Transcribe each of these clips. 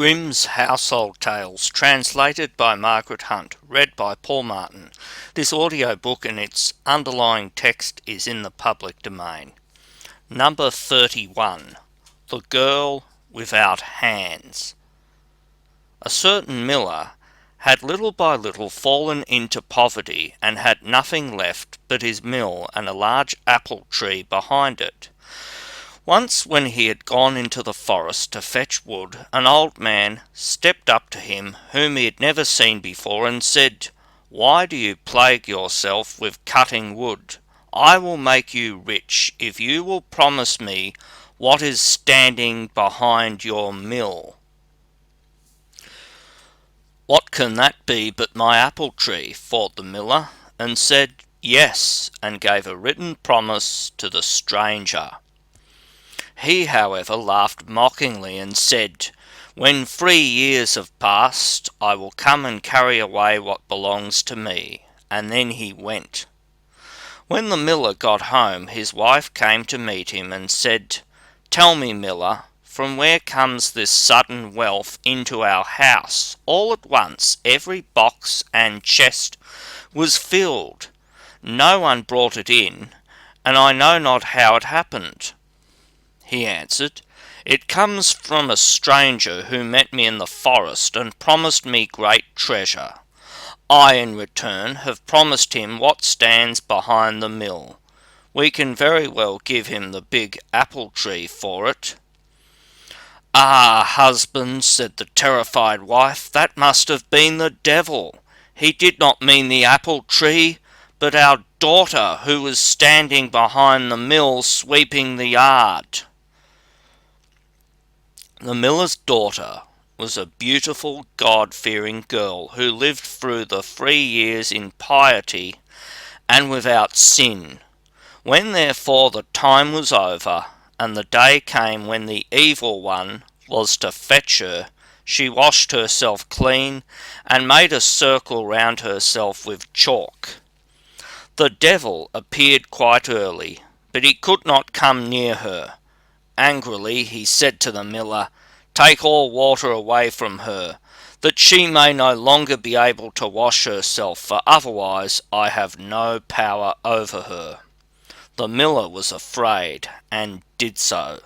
Grimm's Household Tales, translated by Margaret Hunt, read by Paul Martin. This audiobook and its underlying text is in the public domain. Number 31. The Girl Without Hands. A certain miller had little by little fallen into poverty and had nothing left but his mill and a large apple tree behind it. Once when he had gone into the forest to fetch wood, an old man stepped up to him whom he had never seen before and said, "Why do you plague yourself with cutting wood? I will make you rich if you will promise me what is standing behind your mill." "What can that be but my apple tree?" thought the miller, and said, "Yes," and gave a written promise to the stranger. He, however, laughed mockingly and said, "When 3 years have passed, I will come and carry away what belongs to me." And then he went. When the miller got home, his wife came to meet him and said, "Tell me, miller, from where comes this sudden wealth into our house? All at once every box and chest was filled. No one brought it in, and I know not how it happened." He answered, "It comes from a stranger who met me in the forest and promised me great treasure. I, in return, have promised him what stands behind the mill. We can very well give him the big apple tree for it." "Ah, husband," said the terrified wife, "that must have been the devil. He did not mean the apple tree, but our daughter who was standing behind the mill sweeping the yard." The miller's daughter was a beautiful, God-fearing girl who lived through the 3 years in piety and without sin. When therefore the time was over, and the day came when the evil one was to fetch her, she washed herself clean and made a circle round herself with chalk. The devil appeared quite early, but he could not come near her. Angrily he said to the miller, "Take all water away from her, that she may no longer be able to wash herself, for otherwise I have no power over her." The miller was afraid, and did so.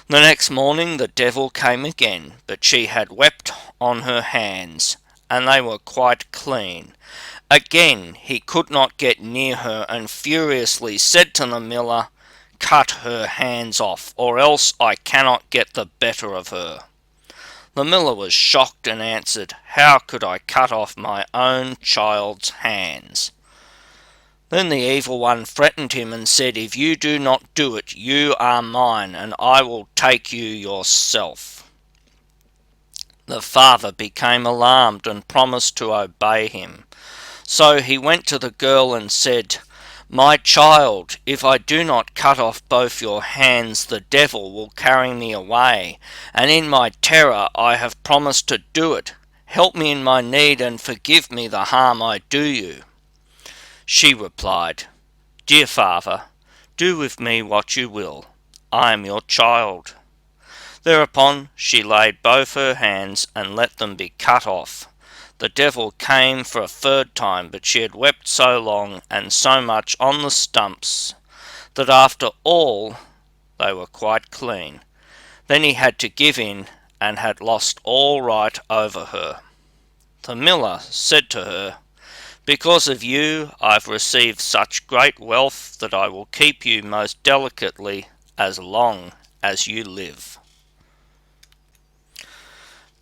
The next morning the devil came again, but she had wept on her hands, and they were quite clean. Again he could not get near her, and furiously said to the miller, "Cut her hands off, or else I cannot get the better of her." The miller was shocked and answered, "How could I cut off my own child's hands?" Then the evil one threatened him and said, "If you do not do it, you are mine, and I will take you yourself." The father became alarmed and promised to obey him. So he went to the girl and said, "My child, if I do not cut off both your hands, the devil will carry me away, and in my terror I have promised to do it. Help me in my need and forgive me the harm I do you." She replied, "Dear father, do with me what you will. I am your child." Thereupon she laid both her hands and let them be cut off. The devil came for a third time, but she had wept so long and so much on the stumps that after all they were quite clean. Then he had to give in and had lost all right over her. The miller said to her, "Because of you I've received such great wealth that I will keep you most delicately as long as you live."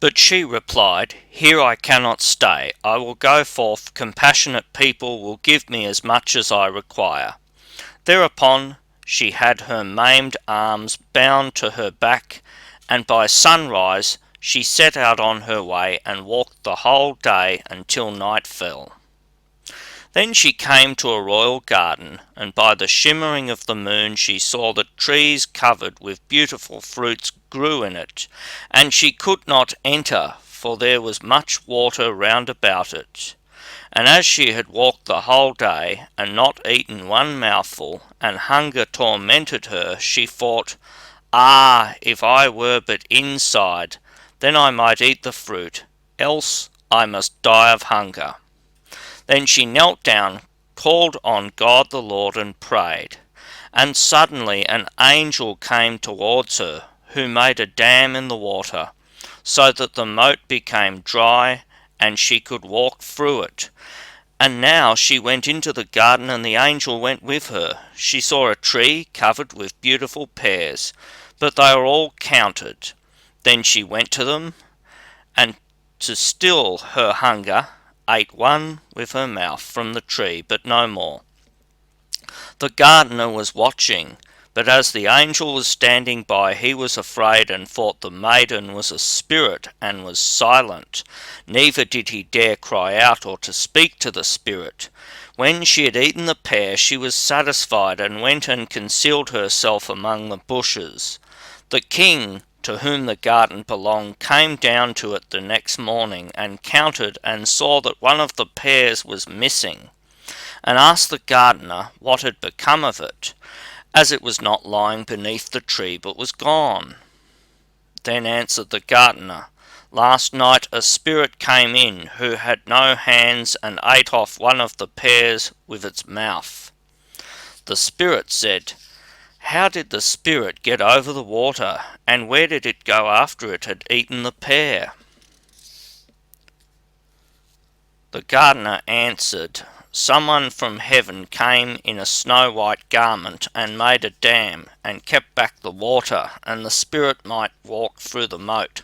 But she replied, "Here I cannot stay. I will go forth. Compassionate people will give me as much as I require." Thereupon she had her maimed arms bound to her back, and by sunrise she set out on her way and walked the whole day until night fell. Then she came to a royal garden, and by the shimmering of the moon she saw that trees covered with beautiful fruits grew in it, and she could not enter, for there was much water round about it. And as she had walked the whole day, and not eaten one mouthful, and hunger tormented her, she thought, "Ah, if I were but inside, then I might eat the fruit, else I must die of hunger." Then she knelt down, called on God the Lord, and prayed. And suddenly an angel came towards her, who made a dam in the water, so that the moat became dry, and she could walk through it. And now she went into the garden, and the angel went with her. She saw a tree covered with beautiful pears, but they were all counted. Then she went to them, and to still her hunger, ate one with her mouth from the tree, but no more. The gardener was watching, but as the angel was standing by, he was afraid and thought the maiden was a spirit, and was silent. Neither did he dare cry out or to speak to the spirit. When she had eaten the pear, she was satisfied, and went and concealed herself among the bushes. The king, to whom the garden belonged, came down to it the next morning, and counted, and saw that one of the pears was missing, and asked the gardener what had become of it, as it was not lying beneath the tree, but was gone. Then answered the gardener, "Last night a spirit came in, who had no hands, and ate off one of the pears with its mouth." The spirit said, "How did the spirit get over the water, and where did it go after it had eaten the pear?" The gardener answered, "Someone from heaven came in a snow-white garment, and made a dam, and kept back the water, and the spirit might walk through the moat.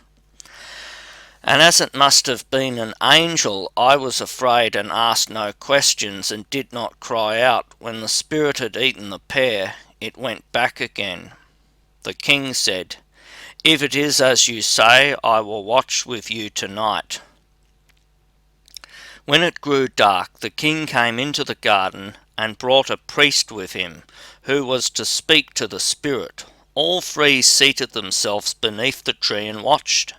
And as it must have been an angel, I was afraid, and asked no questions, and did not cry out. When the spirit had eaten the pear, it went back again." The king said, "If it is as you say, I will watch with you tonight." When it grew dark, the king came into the garden, and brought a priest with him, who was to speak to the spirit. All three seated themselves beneath the tree and watched.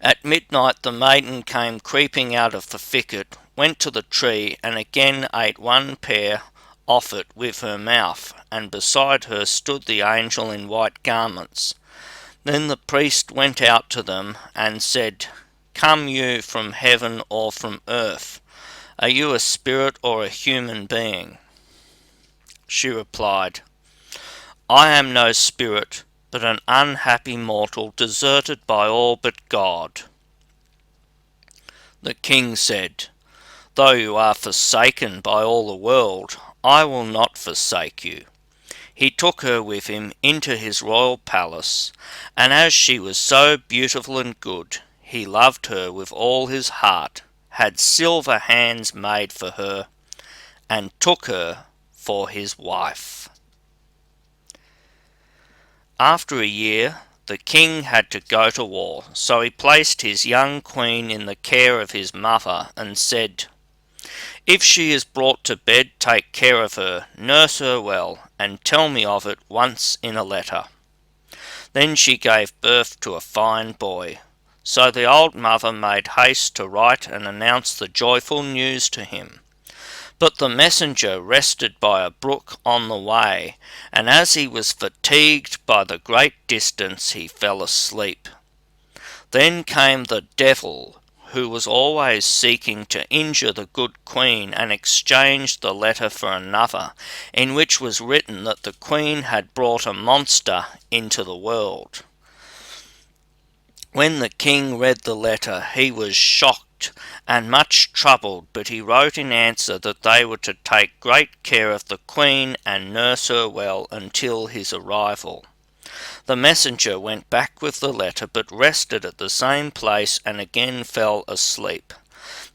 At midnight the maiden came creeping out of the thicket, went to the tree, and again ate one pear off it with her mouth, and beside her stood the angel in white garments. Then the priest went out to them, and said, "Come you from heaven or from earth? Are you a spirit or a human being?" She replied, "I am no spirit, but an unhappy mortal, deserted by all but God." The king said, "Though you are forsaken by all the world, I will not forsake you." He took her with him into his royal palace, and as she was so beautiful and good, he loved her with all his heart, had silver hands made for her, and took her for his wife. After a year, the king had to go to war, so he placed his young queen in the care of his mother, and said, "If she is brought to bed, take care of her, nurse her well, and tell me of it once in a letter." Then she gave birth to a fine boy. So the old mother made haste to write and announce the joyful news to him. But the messenger rested by a brook on the way, and as he was fatigued by the great distance, he fell asleep. Then came the devil, who was always seeking to injure the good queen, and exchanged the letter for another, in which was written that the queen had brought a monster into the world. When the king read the letter, he was shocked and much troubled, but he wrote in answer that they were to take great care of the queen and nurse her well until his arrival. The messenger went back with the letter, but rested at the same place and again fell asleep.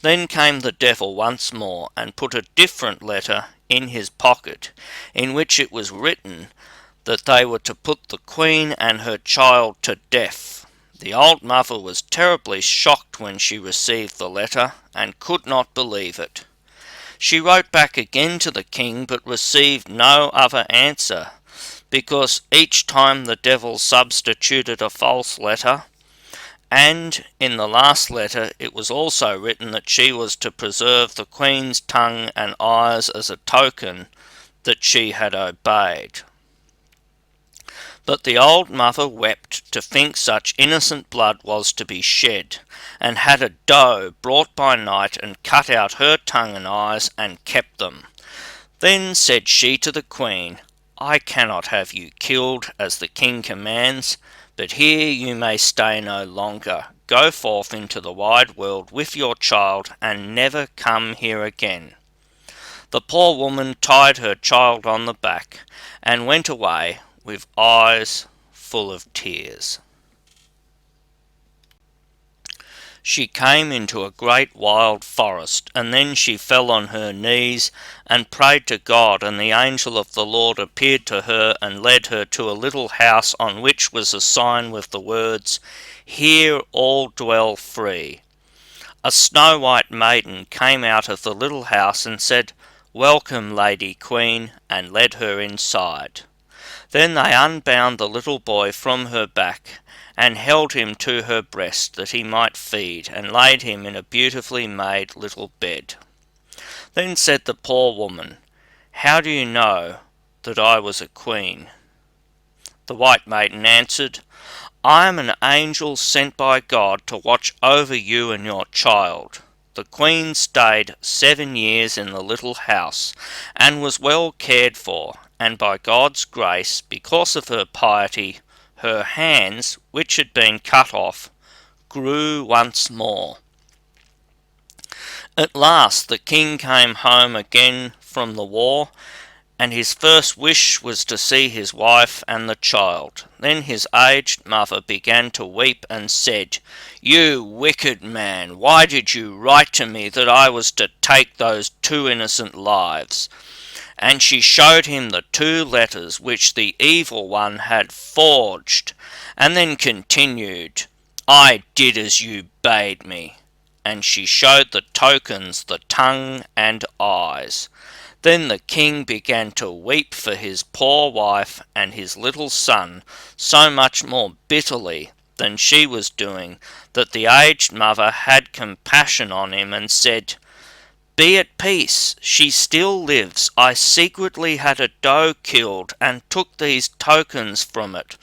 Then came the devil once more, and put a different letter in his pocket, in which it was written that they were to put the queen and her child to death. The old mother was terribly shocked when she received the letter, and could not believe it. She wrote back again to the king, but received no other answer, because each time the devil substituted a false letter, and in the last letter it was also written that she was to preserve the queen's tongue and eyes as a token that she had obeyed. But the old mother wept to think such innocent blood was to be shed, and had a doe brought by night, and cut out her tongue and eyes, and kept them. Then said she to the queen, I cannot have you killed, as the king commands, but here you may stay no longer. Go forth into the wide world with your child, and never come here again. The poor woman tied her child on the back, and went away with eyes full of tears. She came into a great wild forest, and then she fell on her knees and prayed to God, and the angel of the Lord appeared to her and led her to a little house on which was a sign with the words, Here all dwell free. A snow-white maiden came out of the little house and said, Welcome, Lady Queen, and led her inside. Then they unbound the little boy from her back, and held him to her breast that he might feed, and laid him in a beautifully made little bed. Then said the poor woman, How do you know that I was a queen? The white maiden answered, I am an angel sent by God to watch over you and your child. The queen stayed 7 years in the little house, and was well cared for, and by God's grace, because of her piety, her hands, which had been cut off, grew once more. At last the king came home again from the war, and his first wish was to see his wife and the child. Then his aged mother began to weep and said, You wicked man, why did you write to me that I was to take those 2 innocent lives? And she showed him the 2 letters which the evil one had forged, and then continued, I did as you bade me. And she showed the tokens, the tongue and eyes. Then the king began to weep for his poor wife and his little son so much more bitterly than she was doing, that the aged mother had compassion on him and said, Be at peace, she still lives. I secretly had a doe killed, and took these tokens from it.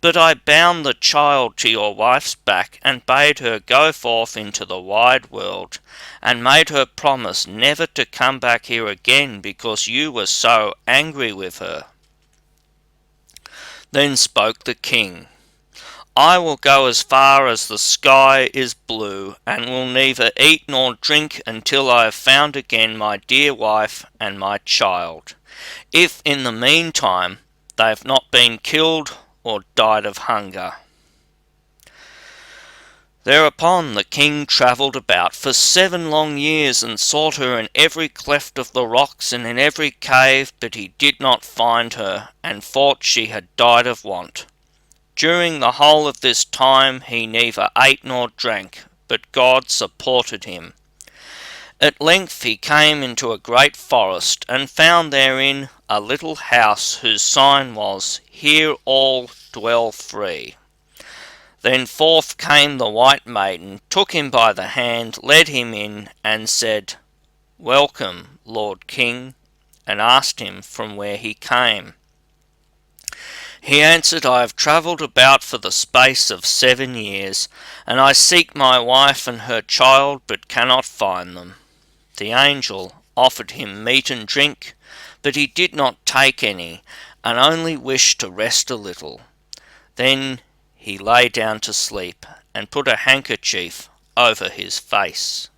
But I bound the child to your wife's back, and bade her go forth into the wide world, and made her promise never to come back here again, because you were so angry with her. Then spoke the king, I will go as far as the sky is blue, and will neither eat nor drink until I have found again my dear wife and my child, if in the meantime they have not been killed or died of hunger. Thereupon the king travelled about for 7 long years, and sought her in every cleft of the rocks and in every cave, but he did not find her, and thought she had died of want. During the whole of this time he neither ate nor drank, but God supported him. At length he came into a great forest, and found therein a little house whose sign was, Here all dwell free. Then forth came the white maiden, took him by the hand, led him in, and said, Welcome, Lord King, and asked him from where he came. He answered, I have travelled about for the space of 7 years, and I seek my wife and her child, but cannot find them. The angel offered him meat and drink, but he did not take any, and only wished to rest a little. Then he lay down to sleep, and put a handkerchief over his face.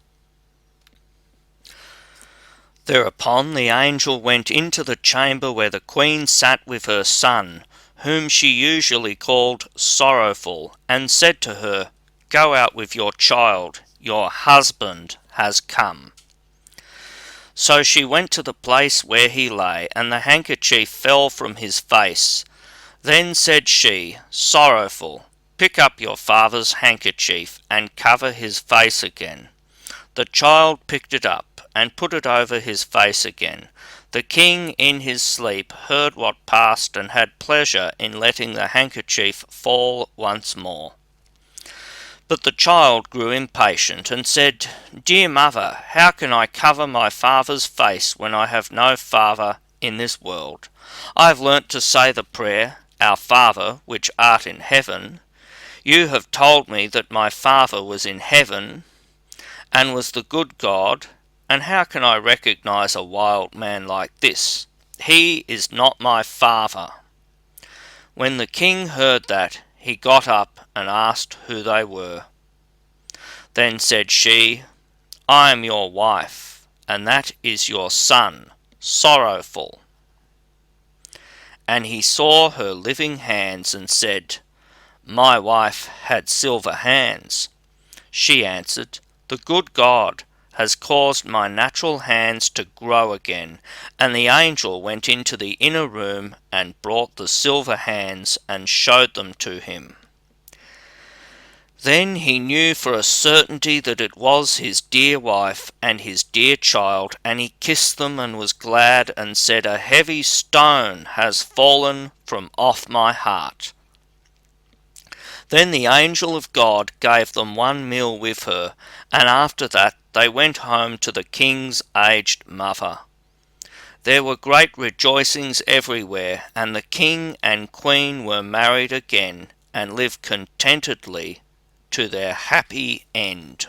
Thereupon the angel went into the chamber where the queen sat with her son, whom she usually called Sorrowful, and said to her, Go out with your child, your husband has come. So she went to the place where he lay, and the handkerchief fell from his face. Then said she, Sorrowful, pick up your father's handkerchief, and cover his face again. The child picked it up, and put it over his face again. The king in his sleep heard what passed, and had pleasure in letting the handkerchief fall once more. But the child grew impatient, and said, Dear mother, how can I cover my father's face when I have no father in this world? I have learnt to say the prayer, Our Father, which art in heaven. You have told me that my Father was in heaven, and was the good God, and how can I recognize a wild man like this? He is not my father." When the king heard that, he got up and asked who they were. Then said she, "I am your wife, and that is your son, Sorrowful." And he saw her living hands, and said, "My wife had silver hands." She answered, "The good God has caused my natural hands to grow again." And the angel went into the inner room and brought the silver hands and showed them to him. Then he knew for a certainty that it was his dear wife and his dear child, and he kissed them and was glad, and said, "A heavy stone has fallen from off my heart." Then the angel of God gave them one meal with her, and after that they went home to the king's aged mother. There were great rejoicings everywhere, and the king and queen were married again, and lived contentedly to their happy end.